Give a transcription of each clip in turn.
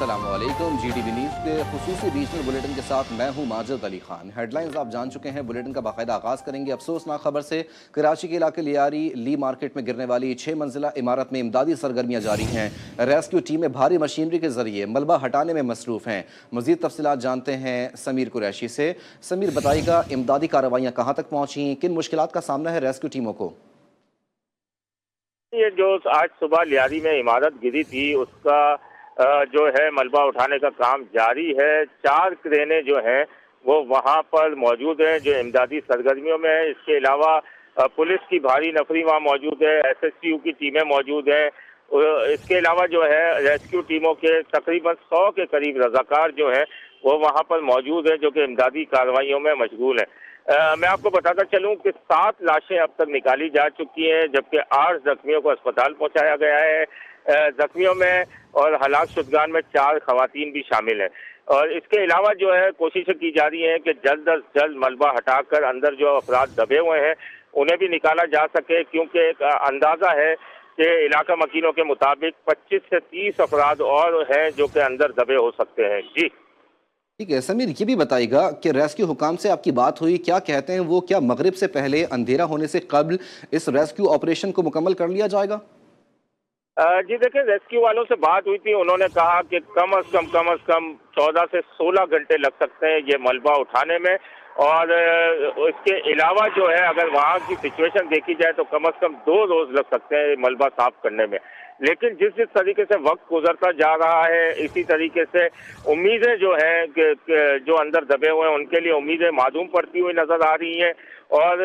अस्सलाम वालेकुम। GTV news के खुसूसी रीजनल बुलेटिन के साथ मैं हूं माजिद अली खान। हेडलाइंस आप जान चुके हैं। बुलेटिन का बाकायदा आगाज़ करेंगे अफसोसनाक खबर से। कराची के इलाके लियारी ली मार्केट में गिरने वाली 6 मंजिला इमारत में इमदादी सरगर्मियाँ जारी हैं। रेस्क्यू टीमें भारी मशीनरी के जरिए मलबा हटाने में मसरूफ़ हैं। मज़ीद तफसीलात जानते हैं समीर कुरैशी से। समीर बताइएगा, इमदादी कार्रवाइयाँ कहाँ तक पहुँची, किन मुश्किलात का सामना है रेस्क्यू टीमों को? ये जो आज सुबह लियारी में इमारत गिरी थी उसका जो है मलबा उठाने का काम जारी है। 4 क्रेनें जो हैं वो वहाँ पर मौजूद हैं जो इमदादी सरगर्मियों में है। इसके अलावा पुलिस की भारी नफरी वहाँ मौजूद है, SSTU की टीमें मौजूद हैं। इसके अलावा जो है रेस्क्यू टीमों के तकरीबन 100 के करीब रजाकार जो हैं वो वहाँ पर मौजूद हैं जो कि इमदादी कार्रवाइयों में मशगूल हैं। मैं आपको बताता चलूं कि 7 लाशें अब तक निकाली जा चुकी हैं जबकि 8 जख्मियों को अस्पताल पहुंचाया गया है। जख्मियों में और हलाक शुदगान में 4 खवातीन भी शामिल हैं। और इसके अलावा जो है कोशिशें की जा रही हैं कि जल्द अज जल्द मलबा हटाकर अंदर जो अफराद दबे हुए हैं उन्हें भी निकाला जा सके, क्योंकि एक अंदाज़ा है कि इलाका मकीनों के मुताबिक 25 से 30 अफराद और हैं जो कि अंदर दबे हो सकते हैं। जी ठीक है समीर, ये भी बताइएगा कि रेस्क्यू हुकाम से आपकी बात हुई, क्या कहते हैं वो? क्या मगरिब से पहले, अंधेरा होने से कबल इस रेस्क्यू ऑपरेशन को मुकम्मल कर लिया जाएगा? जी देखिए, रेस्क्यू वालों से बात हुई थी। उन्होंने कहा कि कम अज कम 14 से 16 घंटे लग सकते हैं ये मलबा उठाने में। और इसके अलावा जो है अगर वहाँ की सिचुएशन देखी जाए तो कम अज कम 2 रोज लग सकते हैं मलबा साफ करने में। लेकिन जिस तरीके से वक्त गुजरता जा रहा है इसी तरीके से उम्मीदें जो हैं कि जो अंदर दबे हुए हैं उनके लिए उम्मीदें मादूम पड़ती हुई नजर आ रही हैं। और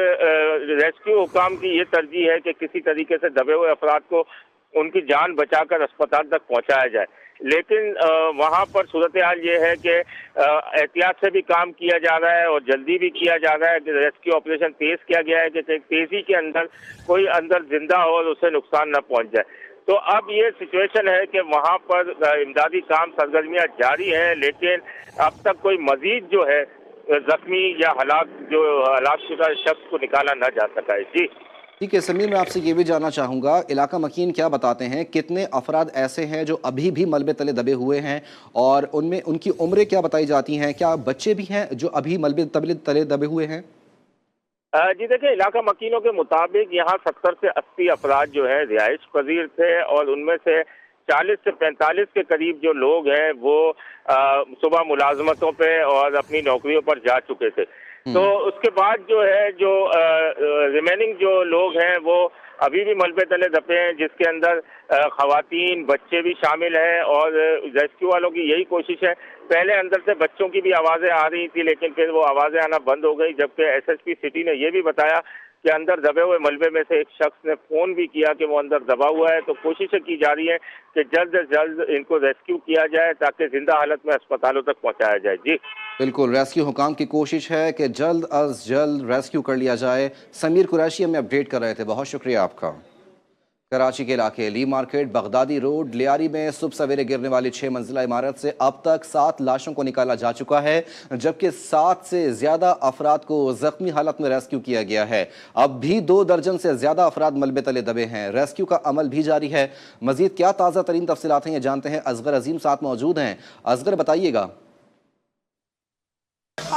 रेस्क्यू हुकाम की ये तरजीह है कि किसी तरीके से दबे हुए अफराद को उनकी जान बचाकर अस्पताल तक पहुंचाया जाए। लेकिन वहां पर सूरत हाल ये है कि एहतियात से भी काम किया जा रहा है और जल्दी भी किया जा रहा है कि रेस्क्यू ऑपरेशन तेज किया गया है कि तेजी के अंदर कोई अंदर जिंदा हो और उसे नुकसान न पहुंच जाए। तो अब ये सिचुएशन है कि वहां पर इमदादी काम सरगर्मियां जारी हैं, लेकिन अब तक कोई मजीद जो है जख्मी या हलाकशुदा शख्स को निकाला न जा सका है। जी ठीक है समीर, मैं आपसे ये भी जानना चाहूँगा, इलाका मकीन क्या बताते हैं, कितने अफराद ऐसे हैं जो अभी भी मलबे तले दबे हुए हैं और उनमें उनकी उम्रें क्या बताई जाती हैं? क्या बच्चे भी हैं जो अभी मलबे तले दबे हुए हैं? जी देखिए, इलाका मकीनों के मुताबिक यहाँ 70 से 80 अफराद जो है रिहाइश पजीर थे और उनमें से 40 से 45 के करीब जो लोग हैं वो सुबह मुलाजमतों पे और अपनी नौकरियों पर जा चुके थे। तो उसके बाद जो है जो रिमेनिंग जो लोग हैं वो अभी भी मलबे तले दबे हैं, जिसके अंदर खवातीन बच्चे भी शामिल हैं। और रेस्क्यू वालों की यही कोशिश है। पहले अंदर से बच्चों की भी आवाज़ें आ रही थी लेकिन फिर वो आवाज़ें आना बंद हो गई, जबकि SSP सिटी ने ये भी बताया कि अंदर दबे हुए मलबे में से एक शख्स ने फ़ोन भी किया कि वो अंदर दबा हुआ है। तो कोशिशें की जा रही हैं कि जल्द से जल्द इनको रेस्क्यू किया जाए ताकि जिंदा हालत में अस्पतालों तक पहुंचाया जाए। जी बिल्कुल, रेस्क्यू हुकाम की कोशिश है कि जल्द अज जल्द रेस्क्यू कर लिया जाए। समीर कुरैशी हमें अपडेट कर रहे थे, बहुत शुक्रिया आपका। कराची के इलाके ली मार्केट बगदादी रोड लियारी में सुबह सवेरे गिरने वाली 6 मंजिला इमारत से अब तक 7 लाशों को निकाला जा चुका है, जबकि 7 से ज़्यादा अफराद को जख्मी हालत में रेस्क्यू किया गया है। अब भी 2 दर्जन से ज़्यादा अफराद मलबे तले दबे हैं। रेस्क्यू का अमल भी जारी है। मजीद क्या ताज़ा तरीन तफसीलात हैं ये जानते हैं। असगर अजीम साथ मौजूद हैं। असगर बताइएगा।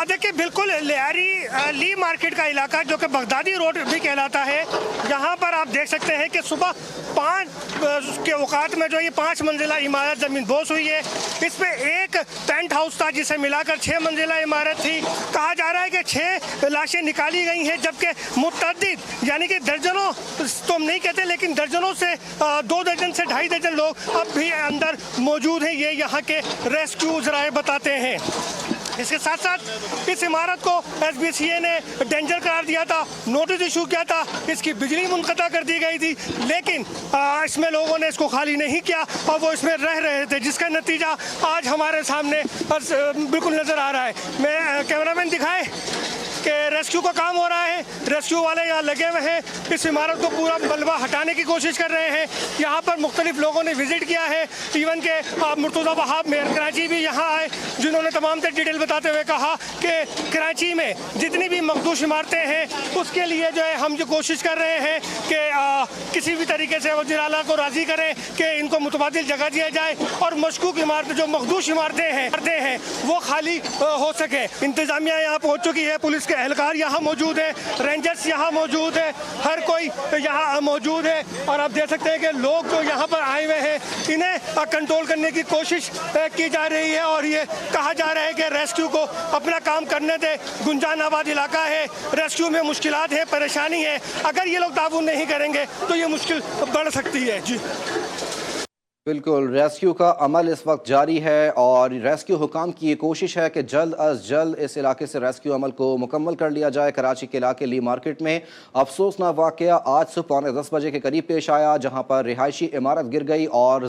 देखिए, बिल्कुल लियारी ली मार्केट का इलाका जो कि बगदादी रोड भी कहलाता है, यहाँ पर आप देख सकते हैं कि सुबह 5 के औकात में जो ये 5 मंजिला इमारत ज़मीन बोस हुई है। इसमें एक पेंट हाउस था जिसे मिलाकर 6 मंजिला इमारत थी। कहा जा रहा है कि 6 लाशें निकाली गई हैं, जबकि मुतअद्दिद यानी कि दर्जनों तो हम नहीं कहते लेकिन दर्जनों से 2 दर्जन से 2.5 दर्जन लोग अब भी अंदर मौजूद हैं, ये यहाँ के रेस्क्यू ज़राए बताते हैं। इसके साथ साथ इस इमारत को SBCA ने डेंजर करार दिया था, नोटिस इशू किया था, इसकी बिजली मुनक़ता कर दी गई थी, लेकिन इसमें लोगों ने इसको खाली नहीं किया और वो इसमें रह रहे थे, जिसका नतीजा आज हमारे सामने बिल्कुल नज़र आ रहा है। मैं कैमरामैन दिखाए कि रेस्क्यू का काम हो रहा है, रेस्क्यू वाले यहाँ लगे हुए हैं, इस इमारत को पूरा मलबा हटाने की कोशिश कर रहे हैं। यहाँ पर मुख्तलिफ लोगों ने विजिट किया है, इवन के मुर्तज़ा वहाब मेयर कराची भी यहाँ आए, जिन्होंने तमाम तर डिटेल बताते हुए कहा कि कराची में जितनी भी मखदूश इमारतें हैं उसके लिए जो है हम जो कोशिश कर रहे हैं कि किसी भी तरीके से वज़ीर आला को राज़ी करें कि इनको मुतबादिल जगह दिया जाए और मशकूक इमारतें जो मखदूश इमारतें हैं वो खाली हो सके। इंतज़ामिया यहाँ पहुँच चुकी है, पुलिस के एहलकार यहाँ मौजूद है, रेंजर्स यहाँ मौजूद है, हर कोई यहाँ मौजूद है और आप देख सकते हैं कि लोग जो यहाँ पर आए हुए हैं इन्हें कंट्रोल करने की कोशिश की जा रही है और ये कहा जा रहा है कि रेस्क्यू को अपना काम करने दे। गुंजान आबाद इलाका है, रेस्क्यू में मुश्किलात है, परेशानी है, अगर ये लोग ताउन नहीं करेंगे तो ये मुश्किल बढ़ सकती है। जी बिल्कुल, रेस्क्यू का अमल इस वक्त जारी है और रेस्क्यू हुकाम की ये कोशिश है कि जल्द अज जल्द इस इलाके से रेस्क्यू अमल को मुकम्मल कर लिया जाए। कराची के इलाके ली मार्केट में अफसोसनाक वाक़या आज सुबह 9:45 बजे के करीब पेश आया, जहां पर रिहायशी इमारत गिर गई और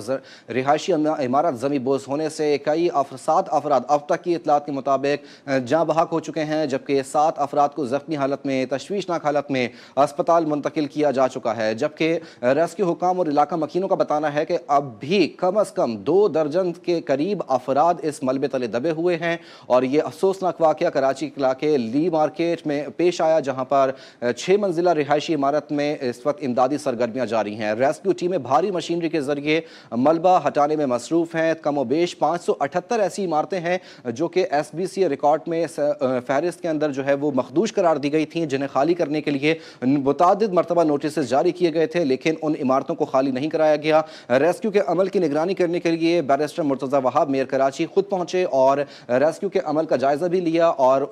रिहायशी इमारत ज़मींबोस होने से कई 7 अफराद अब तक की इतलात के मुताबिक जाँ बहक हो चुके हैं, जबकि 7 अफराद को ज़ख्मी हालत में, तशवीशनाक हालत में अस्पताल मुंतकिल किया जा चुका है। जबकि रेस्क्यू हुकाम और इलाका मकीनों का बताना है कि अब भी कम अज़ कम 2 दर्जन के करीब अफराद इस मलबे तले दबे हुए हैं और ये अफसोसनाक वाक़या कराची के इलाके ली मार्केट में पेश आया, जहां पर 6 मंजिला रिहायशी इमारत में इस वक्त इमदादी सरगर्मियां जारी हैं। रेस्क्यू टीमें भारी मशीनरी के जरिए मलबा हटाने में मसरूफ़ हैं। कमोबेश 578 ऐसी इमारतें हैं जो कि SBC रिकॉर्ड में फहरिस्त के अंदर जो है वो मखदूश करार दी गई थी, जिन्हें खाली करने के लिए मुतअद्दिद मरतबा नोटिस जारी किए गए थे, लेकिन उन इमारतों को खाली नहीं कराया गया। रेस्क्यू के अमल की निगरानी करने के लिए बैरिस्टर मुर्तज़ा वहाब मेयर कराची खुद पहुंचे और रेस्क्यू के अमल का जायजा भी लिया और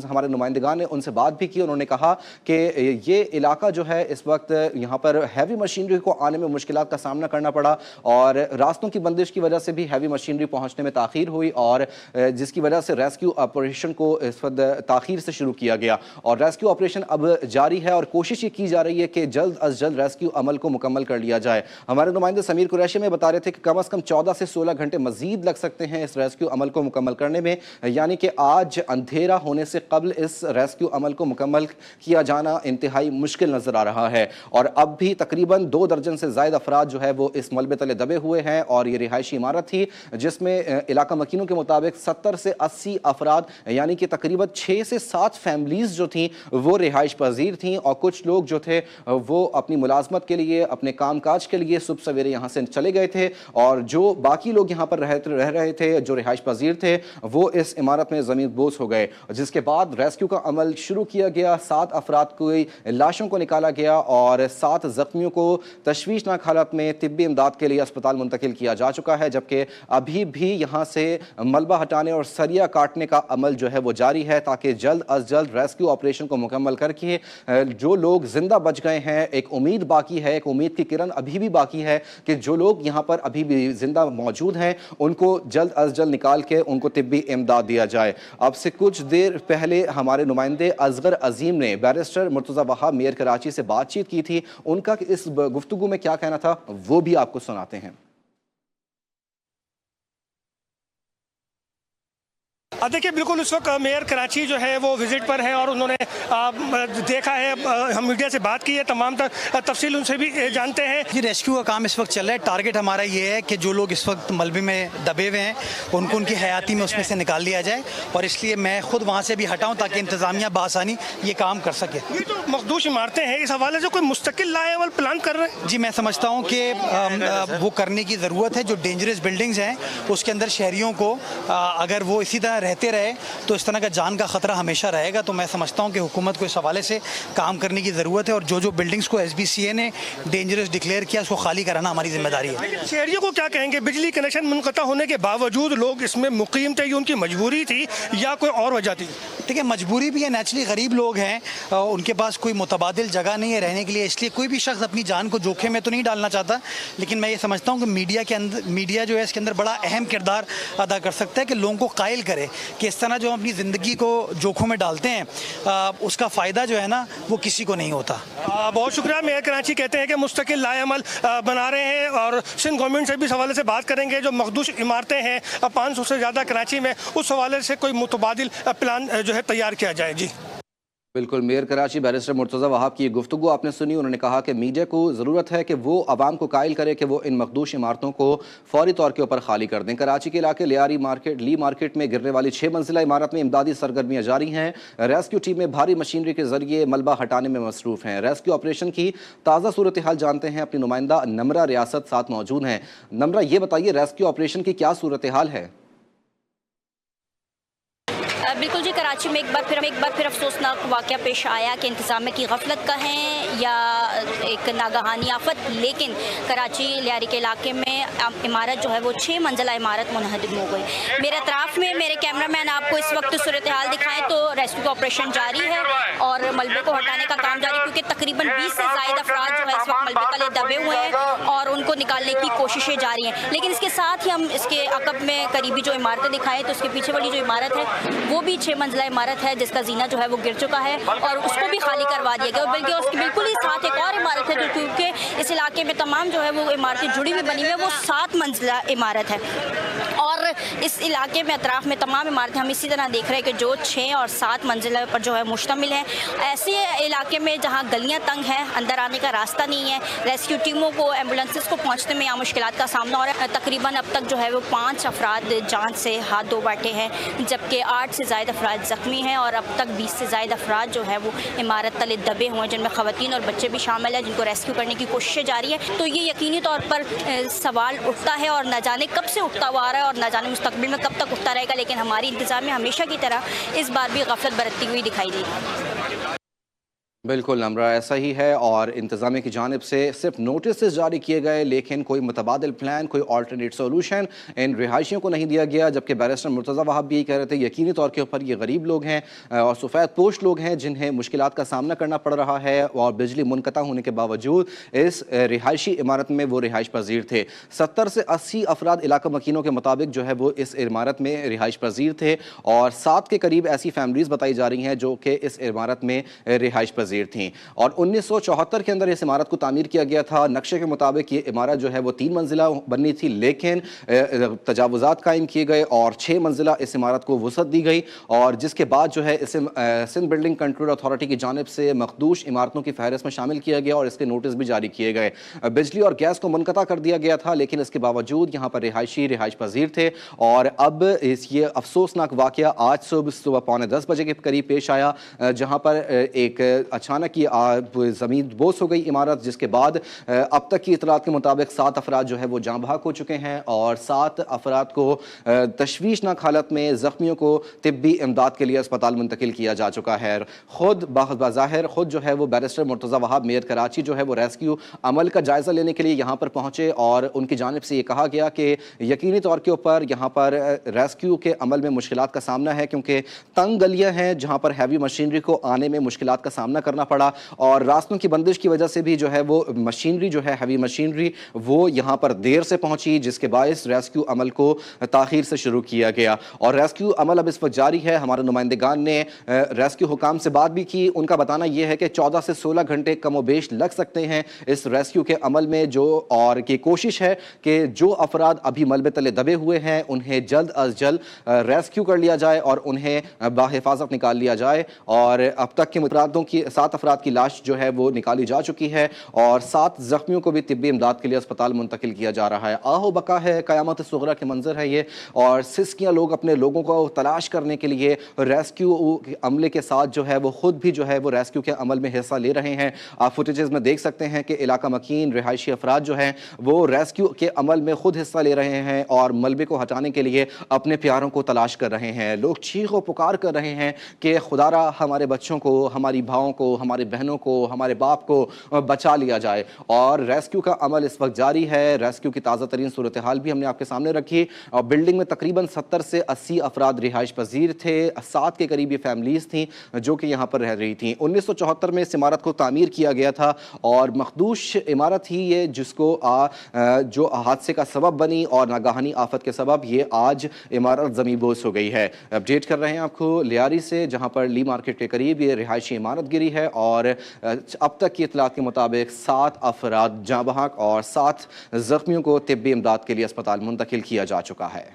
हमारे नुमाइंदगान ने उनसे बात भी की। उन्होंने कहा कि ये इलाका जो है इस वक्त यहाँ पर हैवी मशीनरी को आने में मुश्किलात का सामना करना पड़ा और रास्तों की बंदिश की वजह से भी हैवी मशीनरी पहुंचने में ताख़ीर हुई और जिसकी वजह से रेस्क्यू ऑपरेशन को इस वक्त ताख़ीर से शुरू किया गया और रेस्क्यू ऑपरेशन अब जारी है और कोशिश ये की जा रही है कि जल्द अज जल्द रेस्क्यू अमल को मुकम्मल कर लिया जाए। हमारे नुमाइंदे समीर कुरैशी में बता रहे थे कि कम अज़ कम 14 से 16 घंटे मजीद लग सकते हैं इस रेस्क्यू अमल को मुकम्मल करने में, यानी कि आज अंधेरा होने से कबल इस रेस्क्यू अमल को मुकम्मल किया जाना इंतहाई मुश्किल नजर आ रहा है और अब भी तकरीबन 2 दर्जन से ज़ायद अफराद जो है वो इस मलबे तले दबे हुए हैं और ये रिहायशी इमारत थी जिसमें इलाका मकीनों के मुताबिक 70 से 80 अफराद यानी कि तकरीबन 6 से 7 फैमिलीज जो थी वो रिहाइश पजीर थी और कुछ लोग जो थे वो अपनी मुलाजमत के लिए, अपने काम काज के लिए सुबह सवेरे यहाँ से चले गए थे और जो बाकी लोग यहाँ पर रह रहे थे, जो रिहाइश पजीर थे, वो इस इमारत में ज़मीन बोस हो गए, जिसके बाद रेस्क्यू का अमल शुरू किया गया। 7 अफराद की लाशों को निकाला गया और 7 ज़ख्मियों को तशवीशनाक हालत में तिब्बी इमदाद के लिए अस्पताल मुंतकिल किया जा चुका है, जबकि अभी भी यहाँ से मलबा हटाने और सरिया काटने का अमल जो है वो जारी है ताकि जल्द अज जल्द रेस्क्यू ऑपरेशन को मुकम्मल करके जो लोग जिंदा बच गए हैं, एक उम्मीद बाकी है, एक उम्मीद की किरण अभी भी बाकी है कि जो लोग यहाँ पर अभी भी जिंदा मौजूद हैं उनको जल्द अज जल्द निकाल के उनको तिब्बी इमदाद दिया जाए। अब से कुछ देर पहले हमारे नुमाइंदे असगर अजीम ने बैरिस्टर मुर्तज़ा वहाब मेयर कराची से बातचीत की थी, उनका इस गुफ्तगू में क्या कहना था वो भी आपको सुनाते हैं। देखिए, बिल्कुल इस वक्त मेयर कराची जो है वो विजिट पर है और उन्होंने देखा है, हम मीडिया से बात की है, तमाम तफसील उनसे भी जानते हैं। ये रेस्क्यू का काम इस वक्त चल रहा है। टारगेट हमारा ये है कि जो लोग इस वक्त मलबे में दबे हुए हैं उनको उनकी हयाती में उसमें से निकाल लिया जाए और इसलिए मैं खुद वहाँ से भी हटाऊँ ताकि इंतज़ामिया बासानी ये काम कर सके। ये जो मखदूश इमारतें हैं, इस हवाले से कोई मुस्तकिल लाएवल प्लान कर रहे हैं? जी, मैं समझता हूँ कि वो करने की ज़रूरत है। जो डेंजरस बिल्डिंग्स हैं उसके अंदर शहरियों को अगर वो इसी तरह रहते रहे तो इस तरह का जान का खतरा हमेशा रहेगा। तो मैं समझता हूँ कि हुकूमत को इस हवाले से काम करने की ज़रूरत है और जो बिल्डिंग्स को SBCA ने डेंजरस डिक्लेयर किया उसको खाली कराना हमारी जिम्मेदारी है। शहरियों को क्या कहेंगे? बिजली कनेक्शन मुनक़ता होने के बावजूद लोग इसमें मुकीम थे, ये उनकी मजबूरी थी या कोई और वजह थी? देखिए, मजबूरी भी है, नेचुरली गरीब लोग हैं, उनके पास कोई मुतबादिल जगह नहीं है रहने के लिए, इसलिए कोई भी शख्स अपनी जान को जोखिम में तो नहीं डालना चाहता। लेकिन मैं ये समझता हूँ कि मीडिया जो है इसके अंदर बड़ा अहम किरदार अदा कर सकता है कि लोगों को कायल करे कि इस तरह जो हम अपनी ज़िंदगी को जोखों में डालते हैं उसका फ़ायदा जो है ना वो किसी को नहीं होता। बहुत शुक्रिया। मेयर कराची कहते हैं कि मुस्तकिल लाएअमल बना रहे हैं और सिंध गवर्नमेंट से भी इस हवाले से बात करेंगे। जो मखदूश इमारतें हैं 500 से ज़्यादा कराची में, उस हवाले से कोई मुतबादिल प्लान जो है तैयार किया जाए। जी। बिल्कुल, मेयर कराची बैरिस्टर मुर्तज़ा वहाब की ये गुफ्तगू आपने सुनी। उन्होंने कहा कि मीडिया को ज़रूरत है कि वो आवाम को कायल करे कि वो इन मखदूश इमारतों को फौरी तौर के ऊपर खाली कर दें। कराची के इलाके ली मार्केट में गिरने वाली 6 मंजिला इमारत में इमदादी सरगर्मियाँ जारी हैं। रेस्क्यू टीमें भारी मशीनरी के जरिए मलबा हटाने में मसरूफ़ हैं। रेस्क्यू ऑपरेशन की ताज़ा सूरत हाल जानते हैं, अपनी नुमाइंदा नमरा रियासत साथ मौजूद हैं। नमरा, ये बताइए रेस्क्यू ऑपरेशन की क्या सूरत हाल है? बिल्कुल जी, कराची में एक बार फिर अफसोसनाक वाक़या पेश आया कि इंतज़ाम की गफलत का है या एक नागहानी आफत, लेकिन कराची लियारी के इलाके में इमारत जो है वो 6 मंजिला इमारत मुनहदम हो गई। मेरे अतराफ़ में मेरे कैमरामैन आपको इस वक्त सूरत हाल दिखाएं तो रेस्क्यू का ऑपरेशन जारी है और मलबे को हटाने का काम जारी, क्योंकि तकरीबन 20 से ज़ायद अफराद जो है इस वक्त मलबे तले दबे हुए हैं और उनको निकालने की कोशिशें जारी हैं। लेकिन इसके साथ ही हम इसके अकब में करीबी जो इमारतें दिखाएं तो उसके पीछे वाली जो इमारत है वो भी 6 मंजिला इमारत है, जिसका जीना जो है वो गिर चुका है और उसको भी खाली करवा दिया गया। और बल्कि उसके बिल्कुल ही साथ एक और इमारत है जो, क्योंकि इस इलाके में तमाम जो है वो इमारतें जुड़ी हुई बनी हुई है, वो 7 मंजिला इमारत है। और इस इलाके में अतराफ में तमाम इमारतें हम इसी तरह देख रहे हैं कि जो 6 और 7 मंजिला पर जो है मुश्तमिल है। ऐसे इलाके में जहाँ गलियाँ तंग हैं, अंदर आने का रास्ता नहीं है, रेस्क्यू टीमों को एम्बुलेंसेस को पहुँचने में यहाँ मुश्किलात का सामना हो रहा है। तकरीबन अब तक जो है वो 5 अफराद जान से हाथ धो बैठे हैं, जबकि 8 से ज़ायद अफराद ज़ख्मी हैं और अब तक 20 से ज़ायद अफराद जो है वो इमारत तले दबे हुए हैं, जिनमें ख़वातीन और बच्चे भी शामिल हैं, जिनको रेस्क्यू करने की कोशिशें जारी है। तो ये यकीनी तौर पर सवाल उठता है और न जाने कब से उठता हुआ आ रहा है और न जाने मुस्तकबिल में कब तक उठता रहेगा, लेकिन हमारी इंतज़ामिया हमेशा की तरह इस बार भी गफलत बरतती हुई दिखाई दी। बिल्कुल नमरा, ऐसा ही है और इंतज़ामिया की जानिब से सिर्फ नोटिस जारी किए गए, लेकिन कोई मुतबादिल प्लान, कोई अल्टरनेट सोल्यूशन इन रिहायशियों को नहीं दिया गया। जबकि बैरिस्टर मुर्तज़ा वहाब भी यही कह रहे थे, यकीनी तौर के ऊपर ये गरीब लोग हैं और सफ़ेद पोश लोग हैं जिन्हें मुश्किलात का सामना करना पड़ रहा है और बिजली मुनक़ता होने के बावजूद इस रिहायशी इमारत में वो रिहाइश पजीर थे। 70 से 80 अफराद इलाका मकीनों के मुताबिक जो है वो इस इमारत में रिहाइश पजीर थे और 7 के करीब ऐसी फैमिलीज़ बताई जा रही हैं जो कि इस इमारत में रिहाइश पजीर थी। और 1974 के अंदर इस इमारत को तामीर किया गया था। नक्शे के मुताबिक ये इमारत जो है वो 3 मंजिला बननी थी, लेकिन तजावुज़ात कायम किए गए और 6 मंजिला इस इमारत को वसअत दी गई और जिसके बाद जो है इसे सिंध बिल्डिंग कंट्रोल अथॉरिटी की जानिब से मखदूश इमारतों की फहरिस्त में शामिल किया गया और इसके नोटिस भी जारी किए गए। बिजली और गैस को मुनक़ता कर दिया गया था, लेकिन इसके बावजूद यहाँ पर रिहाइश पजीर थे। और अब ये अफसोसनाक वाक़या आज सुबह 9:45 बजे के करीब पेश आया, जहाँ पर एक अचानक की ज़मीन बोस हो गई इमारत, जिसके बाद अब तक की इतलात के मुताबिक 7 अफराद जो है वो जाँ बहक हो चुके हैं और 7 अफराद को तशवीशनाक हालत में ज़ख्मियों को तिब्बी इमदाद के लिए अस्पताल मुंतकिल किया जा चुका है। खुद बाज़ाहिर खुद जो है वो बैरिस्टर मुर्तज़ा वहाब मेयर कराची जो है वो रेस्क्यू अमल का जायज़ा लेने के लिए यहाँ पर पहुँचे और उनकी जानिब से ये कहा गया कि यकीनी तौर के ऊपर यहाँ पर रेस्क्यू के अमल में मुश्किलात का सामना है, क्योंकि तंग गलियाँ हैं जहाँ पर हैवी मशीनरी को आने में मुश्किलात का सामना करना पड़ा और रास्तों की बंदिश की वजह से भी जो है वो मशीनरी जो है हैवी मशीनरी वो यहाँ पर देर से पहुंची, जिसके बायस रेस्क्यू अमल को ताख़ीर से शुरू किया गया। और रेस्क्यू अमल अब इस वक्त जारी है। हमारे नुमाइंदगान ने रेस्क्यू हुकाम से बात भी की, उनका बताना यह है कि 14 से 16 घंटे कम व बेश लग सकते हैं इस रेस्क्यू के अमल में, जो और की कोशिश है कि जो अफराद अभी मलबे तले दबे हुए हैं उन्हें जल्द अज जल्द रेस्क्यू कर लिया जाए और उन्हें बाहिफाजत निकाल लिया जाए। और अब तक के मुतरादों की 7 अफराद की लाश जो है वो निकाली जा चुकी है और 7 जख्मियों को भी तिब्बी इमदाद के लिए अस्पताल मुंतकिल किया जा रहा है। आहो बका है, क़यामत सुगरा के मंजर है ये, और सिस्कियाँ लोग अपने लोगों को तलाश करने के लिए रेस्क्यू अमले के साथ जो है वो खुद भी जो है वो रेस्क्यू के अमल में हिस्सा ले रहे हैं। आप फुटेजेस में देख सकते हैं कि इलाका मकीन रिहायशी अफराद जो हैं वो रेस्क्यू के अमल में खुद हिस्सा ले रहे हैं और मलबे को हटाने के लिए अपने प्यारों को तलाश कर रहे हैं। लोग चीख व पुकार कर रहे हैं कि खुदारा हमारे बच्चों को, हमारी भावों को, हमारे बहनों को, हमारे बाप को बचा लिया जाए। और रेस्क्यू का अमल इस वक्त जारी है। रेस्क्यू की ताज़ा तरीन सूरत हाल भी हमने आपके सामने रखी और बिल्डिंग में तकरीबन 70 से 80 अफराद रिहाइश पजीर थे। 7 के करीब ये फैमिलीज़ थी जो कि यहाँ पर रह रही थी। 1974 में इस इमारत को तामीर किया गया था और मखदूश इमारत ही ये जिसको जो हादसे का सबब बनी और नागहानी आफत के सबब ये आज इमारत ज़मींबोस हो गई है। अपडेट कर रहे हैं आपको लियारी से, जहाँ पर ली मार्केट के करीब ये रिहायशी इमारत गिरी है और अब तक की इतलात के मुताबिक 7 अफराद जाँ बहक और 7 ज़ख्मियों को तिब्बी इमदाद के लिए अस्पताल मुंतकिल किया जा चुका है।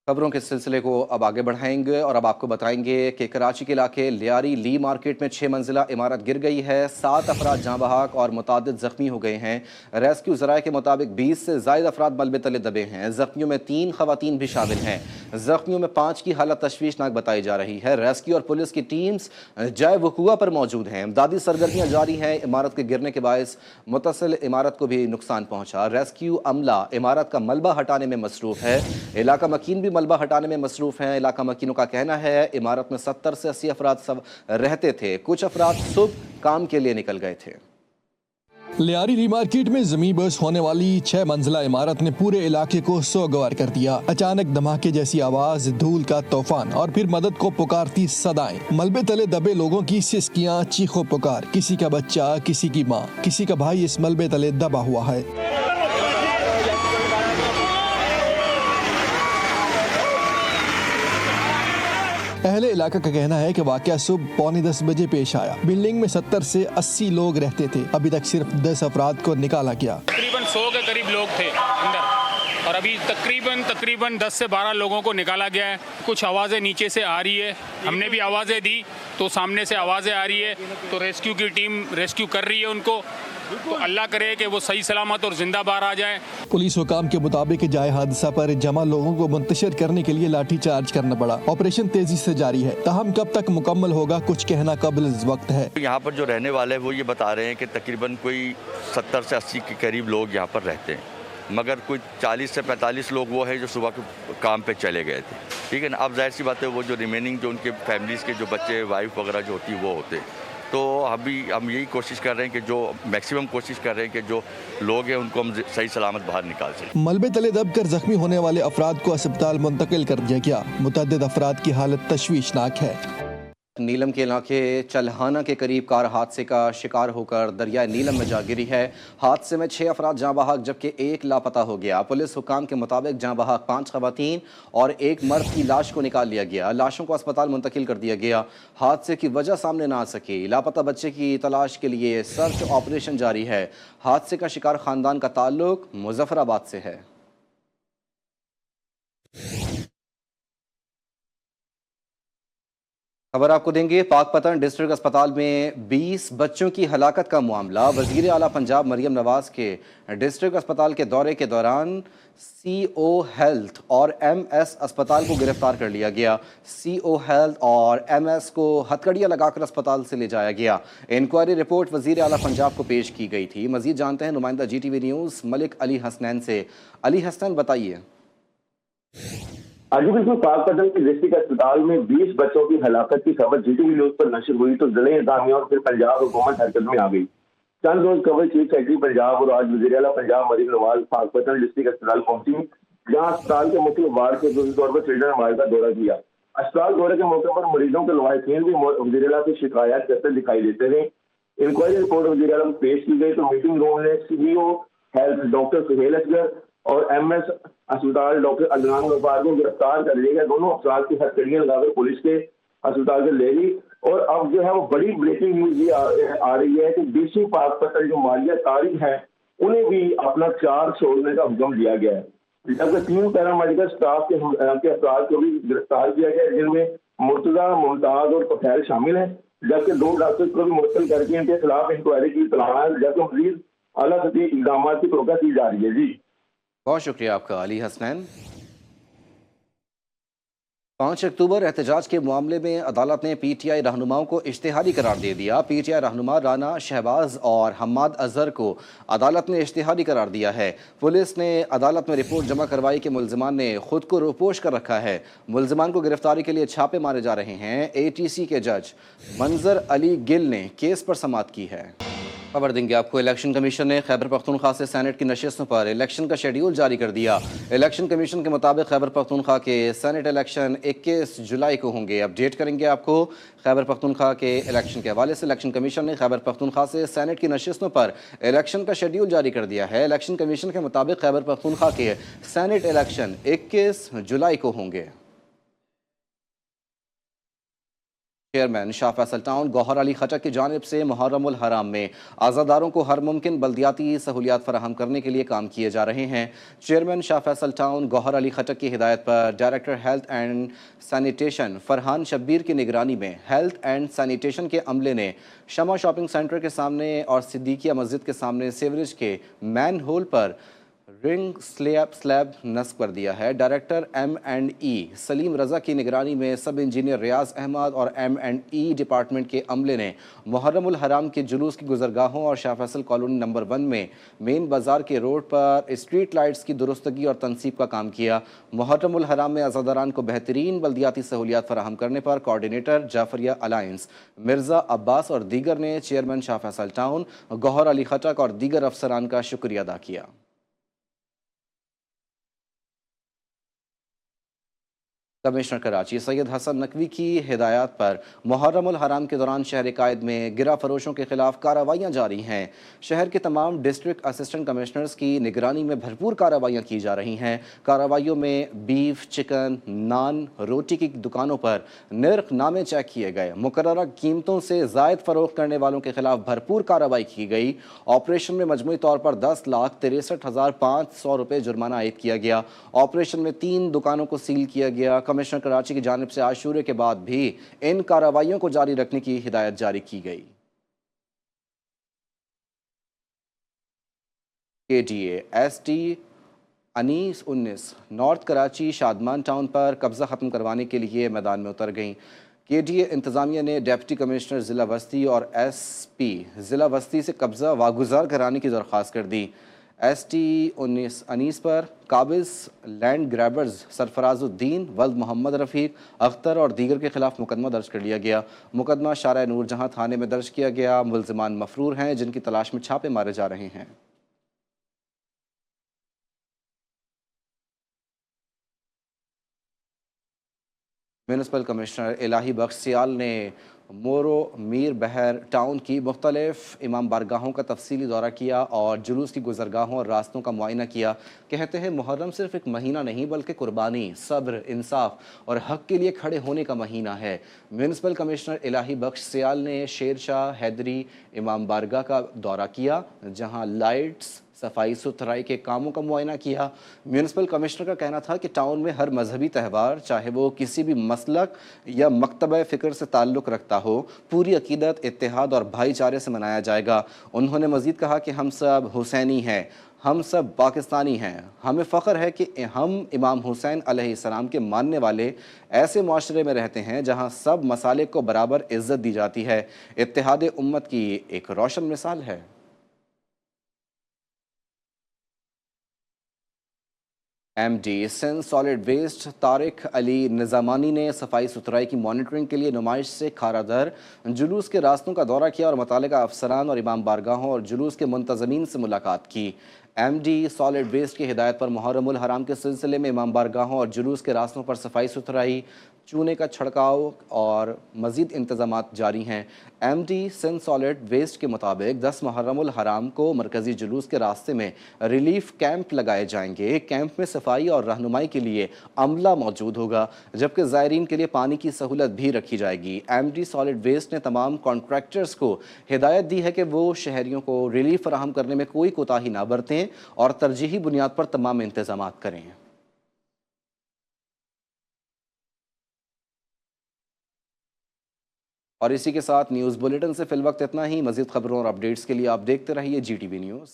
खबरों के सिलसिले को अब आगे बढ़ाएंगे और अब आपको बताएंगे कि कराची के इलाके लियारी ली मार्केट में 6 मंजिला इमारत गिर गई है। 7 अफराद जाँ बहक और मुतादिद जख्मी हो गए हैं। रेस्क्यू ज़राए के मुताबिक 20 से ज़ायद अफराद मलबे तले दबे हैं। जख्मियों में 3 ख़वातीन भी शामिल हैं। जख्मियों में 5 की हालत तशवीशनाक बताई जा रही है। रेस्क्यू और पुलिस की टीम्स जाए वक़ूआ पर मौजूद हैं। इमदादी सरगर्मियाँ जारी हैं। इमारत के गिरने के बायस मुतसिल इमारत को भी नुकसान पहुँचा। रेस्क्यू अमला इमारत का मलबा हटाने में मसरूफ़ है। इलाका मकीन भी मलबा हटाने में मसरूफ़ हैं। इलाका मकीनों का कहना है इमारत में 70 से 80 अफराद सब रहते थे। कुछ अफराद सुबह काम के लिए निकल गए थे। लियारी ली मार्केट में ज़मीन बस होने वाली 6 मंजिला इमारत ने पूरे इलाके को सोगवार कर दिया। अचानक धमाके जैसी आवाज, धूल का तूफान और फिर मदद को पुकारती सदाएं। मलबे तले दबे लोगों की सिसकियां, चीखो पुकार। किसी का बच्चा, किसी की माँ, किसी का भाई इस मलबे तले दबा हुआ है। अहले इलाका का कहना है कि वाकया सुबह 9:45 बजे पेश आया। बिल्डिंग में 70 से 80 लोग रहते थे। अभी तक सिर्फ 10 अफराद को निकाला गया। तकरीबन 100 के करीब लोग थे अंदर और अभी तकरीबन 10 से 12 लोगों को निकाला गया है। कुछ आवाज़ें नीचे से आ रही है, हमने भी आवाज़ें दी तो सामने से आवाज़ें आ रही है, तो रेस्क्यू की टीम रेस्क्यू कर रही है उनको। तो अल्लाह करे कि वो सही सलामत और जिंदा बाहर आ जाए। पुलिस हुकाम के मुताबिक जाए हादसा पर जमा लोगों को मुंतशिर करने के लिए लाठी चार्ज करना पड़ा। ऑपरेशन तेजी से जारी है, ताहम कब तक मुकम्मल होगा कुछ कहना कबल वक्त है। यहाँ पर जो रहने वाले हैं वो ये बता रहे हैं कि तकरीबन कोई 70 से 80 के करीब लोग यहाँ पर रहते हैं, मगर कोई 40 से 45 लोग वो हैं जो सुबह के काम पे चले गए थे। ठीक है ना। अब जाहिर सी बात है वो जो रिमेनिंग जो उनके फैमिलीज़ के जो बच्चे वाइफ वगैरह जो होती है वो होते हैं। तो अभी हम यही कोशिश कर रहे हैं कि जो मैक्सिमम कोशिश कर रहे हैं कि जो लोग हैं उनको हम सही सलामत बाहर निकाल सकें। मलबे तले दबकर जख्मी होने वाले अफराद को अस्पताल मुंतकिल कर दिया गया। मुतअद्दिद अफराद की हालत तशवीशनाक है। नीलम के इलाके चलहाना के करीब कार हादसे का शिकार होकर दरिया नीलम में जा गिरी है। हादसे में 6 अफराद जाँ बहक जबकि 1 लापता हो गया। पुलिस हुकाम के मुताबिक जाँ बहक 5 ख़वातीन और 1 मर्द की लाश को निकाल लिया गया। लाशों को अस्पताल मुंतकिल कर दिया गया। हादसे की वजह सामने ना आ सकी। लापता बच्चे की तलाश के लिए सर्च ऑपरेशन जारी है। हादसे का शिकार ख़ानदान का ताल्लुक मुजफ्फराबाद से है। खबर आपको देंगे पाकपतन डिस्ट्रिक्ट अस्पताल में 20 बच्चों की हलाकत का मामला। वज़ीर आला पंजाब मरियम नवाज़ के डिस्ट्रिक्ट अस्पताल के दौरे के दौरान CO हेल्थ और MS अस्पताल को गिरफ्तार कर लिया गया। CO हेल्थ और MS को हथकड़ियाँ लगाकर अस्पताल से ले जाया गया। इंक्वायरी रिपोर्ट वज़ीर आला पंजाब को पेश की गई थी। मज़ीद जानते हैं नुमाइंदा GTV न्यूज़ मलिक अली हसनैन से। अली हसनैन बताइए। आज बिल्कुल पाकपतन के डिस्ट्रिक्ट अस्पताल में 20 बच्चों की हलाकत की खबर GTV न्यूज पर नशर हुई तो जिले इंतजामिया और फिर पंजाब हुकूमत हरकत में आ गई। चंद रोज कबल चीफ सेक्रेटरी पंजाब और आज वज़ीर आला पंजाब मरियम नवाज पाकपतन डिस्ट्रिक्ट अस्पताल पहुंची, जहां अस्पताल के मुख्य वार्ड के दूसरे तौर पर चिल्ड्रन वार्ड का दौरा किया। अस्पताल दौरे के मौके पर मरीजों के लवाहिकीन भी वज़ीर आला की शिकायत करते दिखाई देते हैं। इंक्वायरी रिपोर्ट वज़ीर आला को पेश की गई तो मीटिंग रूम में CO health doctor Suhail Asghar और MS अस्पताल डॉक्टर अदनान गफ्फार को गिरफ्तार कर लिया गया। दोनों अफराद की हथकड़ियां लगाकर पुलिस के अस्पताल से ले ली। और अब जो है वो बड़ी ब्रेकिंग न्यूज ये आ रही है कि DC पाकपतन जो मालिया तारी है उन्हें भी अपना चार्ज छोड़ने का हुक्म दिया गया है। जबकि 3 पैरामेडिकल स्टाफ के अफराद को भी गिरफ्तार किया गया, जिनमें मुर्तजा, मुमताज और पटेल शामिल है। जबकि 2 डॉक्टर्स को भी मुअत्तल करके इनके खिलाफ इंक्वायरी की इत्तला है। जबकि मजीद आला सतही इक़दाम की तवक्को की जा रही है। जी बहुत शुक्रिया आपका अली हसनैन। 5 अक्टूबर एहतजाज के मामले में अदालत ने PTI रहनुमाओं को इश्तिहारी करार दे दिया। PTI रहनुमा राना शहबाज और हम्माद अजहर को अदालत ने इश्तिहारी करार दिया है। पुलिस ने अदालत में रिपोर्ट जमा करवाई कि मुल्जिमान ने खुद को रोपोश कर रखा है। मुल्जिमान को गिरफ्तारी के लिए छापे मारे जा रहे हैं। ATC के जज मंजर अली गिल ने केस पर समाअत की है। खबर देंगे आपको। इलेक्शन कमीशन ने खैबर पख्तूनख्वा से सेनेट की नशिस्तों पर इलेक्शन का शेड्यूल जारी कर दिया। इलेक्शन कमीशन के मुताबिक खैबर पख्तूनख्वा के सेनेट इलेक्शन 21 जुलाई को होंगे। अपडेट करेंगे आपको। खैबर पख्तूनख्वा के इलेक्शन के हवाले से इलेक्शन कमीशन ने खैबर पख्तूनख्वा से सेनेट की नशिस्तों पर इलेक्शन का शेड्यूल जारी कर दिया है। इलेक्शन कमीशन के मुताबिक खैबर पख्तूनख्वा के सेनेट इलेक्शन 21 जुलाई को होंगे। چیئرمین شاہ فیصل ٹاؤن گوہر علی خٹک کی جانب سے محرم الحرام میں عزاداروں کو ہر ممکن بلدیاتی سہولیات فراہم کرنے کے لیے کام کیے جا رہے ہیں۔ چیئرمین شاہ فیصل ٹاؤن گوہر علی خٹک کی ہدایت پر director health and sanitation Farhan Shabbir کی نگرانی میں ہیلتھ اینڈ سینیٹیشن کے عملے نے شمع شاپنگ سینٹر کے سامنے اور صدیقیہ مسجد کے سامنے سیوریج کے مین ہول پر رنگ سلیب نصب کر دیا ہے۔ ڈائریکٹر M&E سلیم رضا کی نگرانی میں سب انجینئر ریاض احمد اور M&E ڈپارٹمنٹ کے عملے نے محرم الحرام کے جلوس کی گزرگاہوں اور شاہ فیصل کالونی نمبر 1 میں مین بازار کے روڈ پر اسٹریٹ لائٹس کی درستگی اور تنصیب کا کام کیا۔ محرم الحرام میں عزاداران کو بہترین بلدیاتی سہولیات فراہم کرنے پر کوارڈینیٹر جعفریہ الائنس مرزا عباس اور دیگر نے چیئرمین شاہ فیصل ٹاؤن گوہر علی خٹک اور دیگر افسران کا شکریہ ادا کیا۔ کمشنر کراچی سید حسن نقوی کی ہدایات پر محرم الحرام کے دوران شہر قائد میں گرہ فروشوں کے خلاف کارروائیاں جاری ہیں۔ شہر کے تمام ڈسٹرکٹ اسسٹنٹ کمشنرز کی نگرانی میں بھرپور کارروائیاں کی جا رہی ہیں۔ کارروائیوں میں بیف، چکن، نان، روٹی کی دکانوں پر نرخ نامے چیک کیے گئے۔ مقررہ قیمتوں سے زائد فروخت کرنے والوں کے خلاف بھرپور کارروائی کی گئی۔ آپریشن میں مجموعی طور پر 10,63,500 روپے جرمانہ عائد کیا گیا۔ آپریشن میں 3 دکانوں کو سیل کیا گیا۔ کمشنر کراچی کی جانب سے عاشورے کے بعد بھی ان کارروائیوں کو جاری رکھنے کی ہدایت جاری کی گئی۔ KDA ST 19 north Karachi Shadman town پر قبضہ ختم کروانے کے لیے میدان میں اتر گئیں۔ KDA انتظامیہ نے ڈیپٹی کمشنر ضلع وسطی اور SP ضلع وسطی سے قبضہ واگزار کرانے کی درخواست کر دی۔ ST 19 پر قابض لینڈ گریبرز سرفراز الدین، ولد محمد رفیق، اختر اور دیگر کے خلاف مقدمہ درج کر لیا گیا۔ مقدمہ شارع نور جہاں تھانے میں درج کیا گیا۔ ملزمان مفرور ہیں جن کی تلاش میں چھاپے مارے جا رہے ہیں۔ میونسپل کمشنر الہی بخش سیال نے مورو میر بہر ٹاؤن کی مختلف امام بارگاہوں کا تفصیلی دورہ کیا اور جلوس کی گزرگاہوں اور راستوں کا معائنہ کیا۔ کہتے ہیں محرم صرف ایک مہینہ نہیں بلکہ قربانی، صبر، انصاف اور حق کے لیے کھڑے ہونے کا مہینہ ہے۔ میونسپل کمشنر الہی بخش سیال نے شیر شاہ حیدری امام بارگاہ کا دورہ کیا جہاں لائٹس، صفائی ستھرائی کے کاموں کا معائنہ کیا۔ میونسپل کمشنر کا کہنا تھا کہ ٹاؤن میں ہر مذہبی تہوار، چاہے وہ کسی بھی مسلک یا مکتبہ فکر سے تعلق رکھتا ہو، پوری عقیدت، اتحاد اور بھائی چارے سے منایا جائے گا۔ انہوں نے مزید کہا کہ ہم سب حسینی ہیں، ہم سب پاکستانی ہیں۔ ہمیں فخر ہے کہ ہم امام حسین علیہ السلام کے ماننے والے ایسے معاشرے میں رہتے ہیں جہاں سب مسالک کو برابر عزت دی جاتی ہے۔ اتحاد امت کی ایک روشن مثال ہے۔ MD Sindh solid waste Tariq Ali Nizamani نے صفائی ستھرائی کی مانیٹرنگ کے لیے نمائش سے کھارا در جلوس کے راستوں کا دورہ کیا اور متعلقہ افسران اور امام بارگاہوں اور جلوس کے منتظمین سے ملاقات کی۔ MD سالڈ ویسٹ کی ہدایت پر محرم الحرام کے سلسلے میں امام بارگاہوں اور جلوس کے راستوں پر صفائی ستھرائی، چونے کا چھڑکاؤ اور مزید انتظامات جاری ہیں۔ MD سندھ سالڈ ویسٹ کے مطابق 10 محرم الحرام کو مرکزی جلوس کے راستے میں ریلیف کیمپ لگائے جائیں گے۔ کیمپ میں صفائی اور رہنمائی کے لیے عملہ موجود ہوگا جبکہ زائرین کے لیے پانی کی سہولت بھی رکھی جائے گی۔ MD سالڈ ویسٹ نے تمام کانٹریکٹرز کو ہدایت دی ہے کہ وہ شہریوں کو ریلیف فراہم کرنے میں کوئی کوتاہی نہ برتیں اور ترجیحی بنیاد پر تمام انتظامات کریں۔ اور اسی کے ساتھ نیوز بلیٹن سے فی الوقت اتنا ہی۔ مزید خبروں اور اپڈیٹس کے لیے آپ دیکھتے رہیے GTV نیوز۔